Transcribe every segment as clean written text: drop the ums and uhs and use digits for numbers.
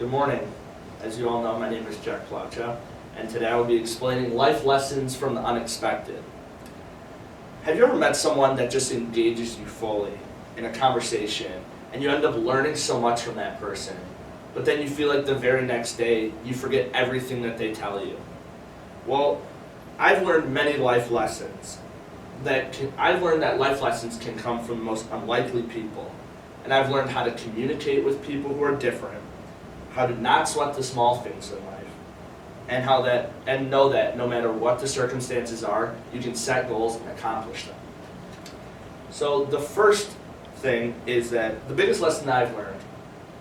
Good morning. As you all know, my name is Ploucha, and today I will be explaining life lessons from the unexpected. Have you ever met someone that just engages you fully in a conversation, and you end up learning so much from that person, but then you feel like the very next day you forget everything that they tell you? Well, I've learned many life lessons. I've learned that life lessons can come from the most unlikely people, and I've learned how to communicate with people who are different, how to not sweat the small things in life, and know that no matter what the circumstances are, you can set goals and accomplish them. So the first thing is that the biggest lesson I've learned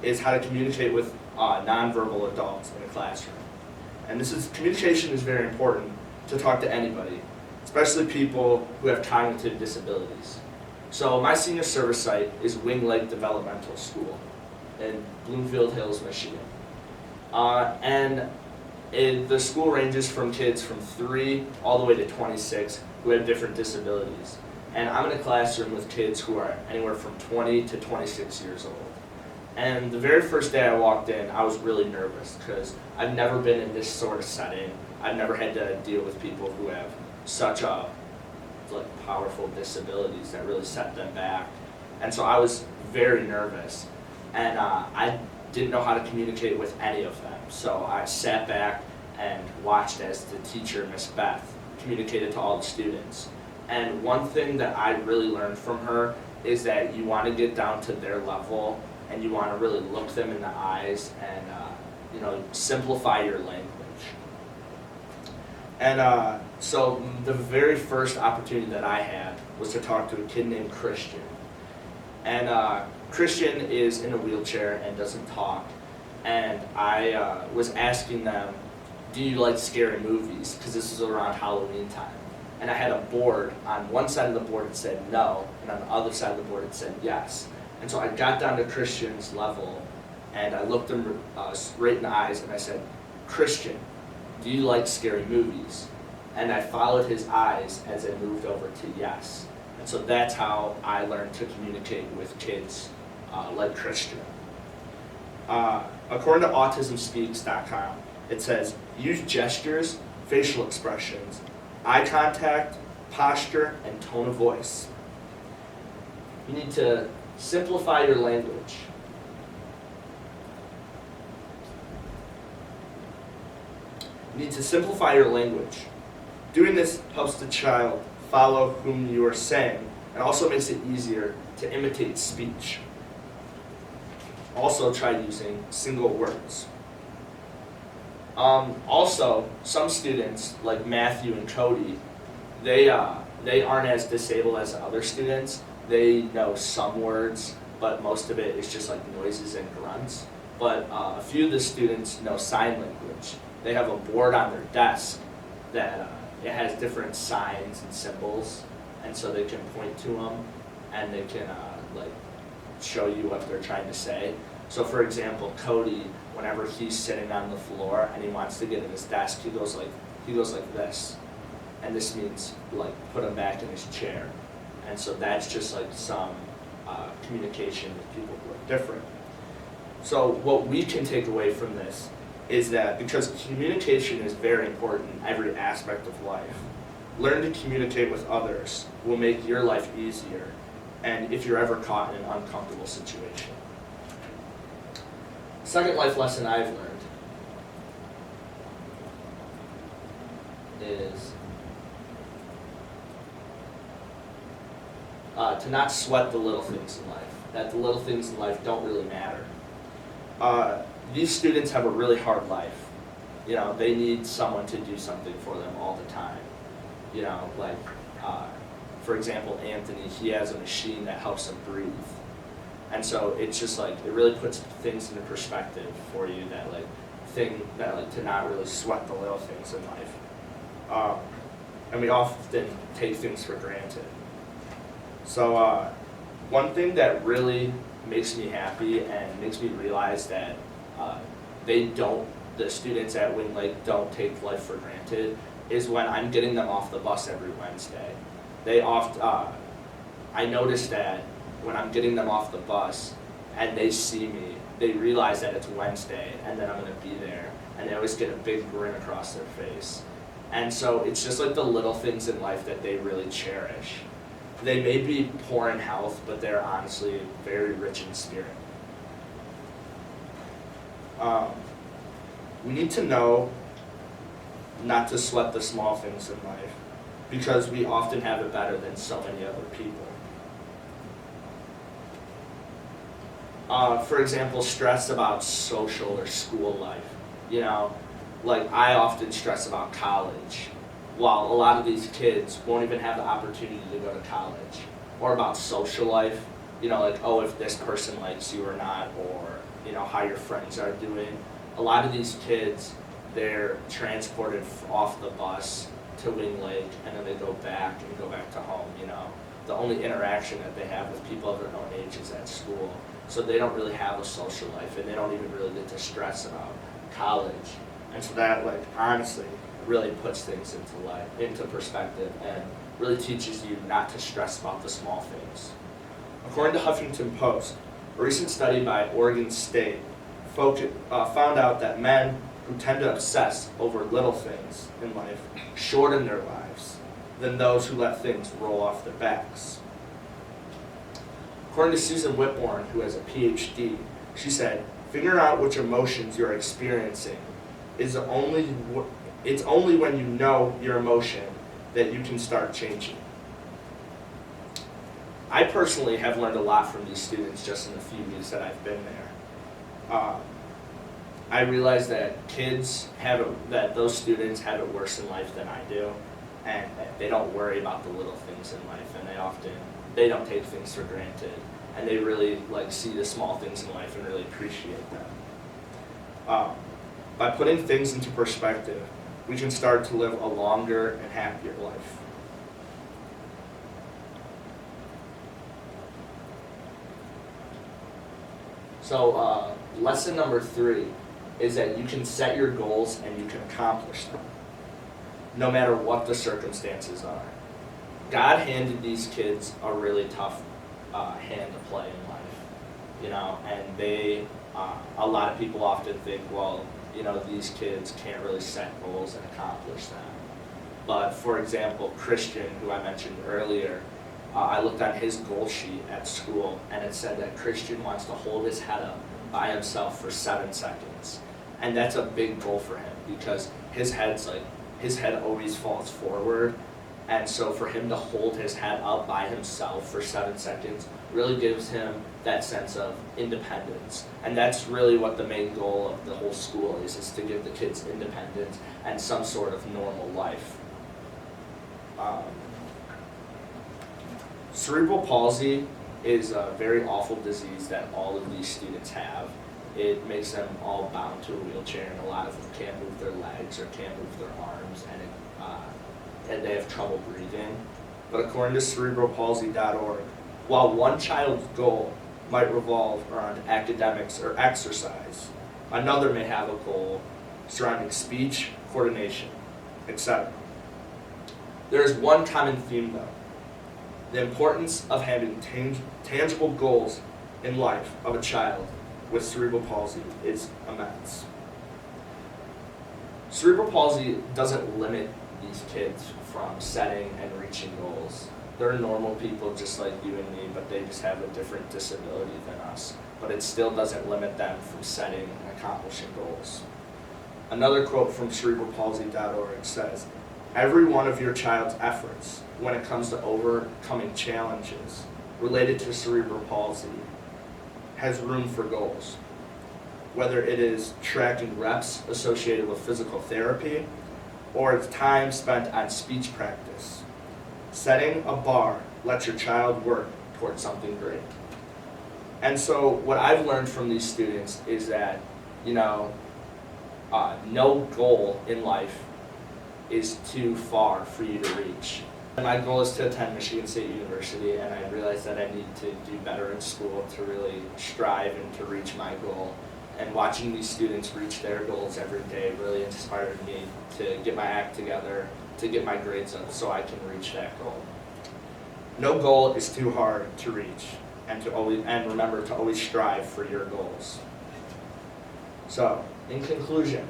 is how to communicate with nonverbal adults in a classroom. And communication is very important to talk to anybody, especially people who have cognitive disabilities. So my senior service site is Wing Lake Developmental School in Bloomfield Hills, Michigan. The school ranges from kids from 3 all the way to 26 who have different disabilities. And I'm in a classroom with kids who are anywhere from 20 to 26 years old. And the very first day I walked in, I was really nervous because I've never been in this sort of setting. I've never had to deal with people who have such powerful disabilities that really set them back. And so I was very nervous, and I didn't know how to communicate with any of them. So I sat back and watched as the teacher, Miss Beth, communicated to all the students. And one thing that I really learned from her is that you want to get down to their level, and you want to really look them in the eyes and simplify your language. And so the very first opportunity that I had was to talk to a kid named Christian. And Christian is in a wheelchair and doesn't talk. And I was asking them, do you like scary movies? Because this was around Halloween time. And I had a board. On one side of the board it said no, and on the other side of the board it said yes. And so I got down to Christian's level, and I looked him straight in the eyes, and I said, Christian, do you like scary movies? And I followed his eyes as I moved over to yes. And so that's how I learned to communicate with kids like Christian. According to autismspeaks.com, it says, use gestures, facial expressions, eye contact, posture, and tone of voice. You need to simplify your language. You need to simplify your language. Doing this helps the child follow whom you are saying, and also makes it easier to imitate speech. Also try using single words. Also, some students, like Matthew and Cody, they aren't as disabled as other students. They know some words, but most of it is just like noises and grunts. But a few of the students know sign language. They have a board on their desk that it has different signs and symbols, and so they can point to them, and they can show you what they're trying to say. So for example, Cody, whenever he's sitting on the floor and he wants to get in his desk, he goes like this, and this means put him back in his chair. And so that's just some communication with people who are different. So what we can take away from this is that because communication is very important in every aspect of life, learn to communicate with others will make your life easier, and if you're ever caught in an uncomfortable situation. Second life lesson I've learned is to not sweat the little things in life, that the little things in life don't really matter. These students have a really hard life. They need someone to do something for them all the time. For example, Anthony, he has a machine that helps him breathe. And so it's just it really puts things into perspective for you to not really sweat the little things in life. And we often take things for granted. So one thing that really makes me happy and makes me realize that the students at Wing Lake don't take life for granted is when I'm getting them off the bus every Wednesday. I notice that when I'm getting them off the bus and they see me, they realize that it's Wednesday and that I'm going to be there, and they always get a big grin across their face. And so it's just like the little things in life that they really cherish. They may be poor in health, but they're honestly very rich in spirit. We need to know not to sweat the small things in life, because we often have it better than so many other people. For example, stress about social or school life. You know, like I often stress about college, while a lot of these kids won't even have the opportunity to go to college. Or about social life, you know, like, oh, if this person likes you or not, or, you know, how your friends are doing. A lot of these kids, they're transported off the bus to Wing Lake, and then they go back to home, you know. The only interaction that they have with people of their own age is at school. So they don't really have a social life, and they don't even really get to stress about college. And so that, like, honestly, really puts things into perspective and really teaches you not to stress about the small things. According to Huffington Post, a recent study by Oregon State found out that men who tend to obsess over little things in life shorten their lives than those who let things roll off their backs. According to Susan Whitbourne, who has a PhD, she said, figuring out which emotions you're experiencing it's only when you know your emotion that you can start changing. I personally have learned a lot from these students just in the few weeks that I've been there. I realize that those students have it worse in life than I do, and they don't worry about the little things in life, and they don't take things for granted, and they really see the small things in life and really appreciate them. By putting things into perspective, we can start to live a longer and happier life. So lesson number 3 is that you can set your goals and you can accomplish them, no matter what the circumstances are. God handed these kids a really tough hand to play in life, and a lot of people often think, well, these kids can't really set goals and accomplish them. But for example, Christian, who I mentioned earlier, I looked on his goal sheet at school, and it said that Christian wants to hold his head up by himself for 7 seconds. And that's a big goal for him, because his head always falls forward. And so for him to hold his head up by himself for 7 seconds really gives him that sense of independence. And that's really what the main goal of the whole school is to give the kids independence and some sort of normal life. Cerebral palsy is a very awful disease that all of these students have. It makes them all bound to a wheelchair, and a lot of them can't move their legs or can't move their arms, and they have trouble breathing. But according to cerebralpalsy.org, while one child's goal might revolve around academics or exercise, another may have a goal surrounding speech, coordination, etc. There is one common theme, though. The importance of having tangible goals in life of a child with cerebral palsy is immense. Cerebral palsy doesn't limit these kids from setting and reaching goals. They're normal people just like you and me, but they just have a different disability than us. But it still doesn't limit them from setting and accomplishing goals. Another quote from cerebralpalsy.org says, "Every one of your child's efforts when it comes to overcoming challenges related to cerebral palsy has room for goals. Whether it is tracking reps associated with physical therapy, or it's time spent on speech practice. Setting a bar lets your child work towards something great." And so what I've learned from these students is that, no goal in life is too far for you to reach. And my goal is to attend Michigan State University, and I realized that I need to do better in school to really strive and to reach my goal. And watching these students reach their goals every day really inspired me to get my act together, to get my grades up so I can reach that goal. No goal is too hard to reach, and remember to always strive for your goals. So, in conclusion,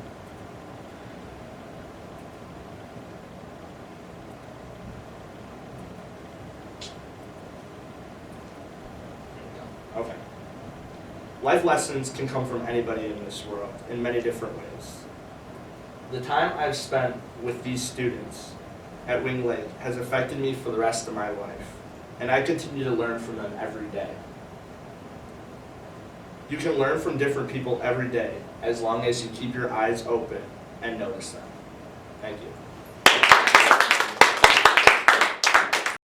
okay. Life lessons can come from anybody in this world in many different ways. The time I've spent with these students at Wing Lake has affected me for the rest of my life, and I continue to learn from them every day. You can learn from different people every day as long as you keep your eyes open and notice them. Thank you.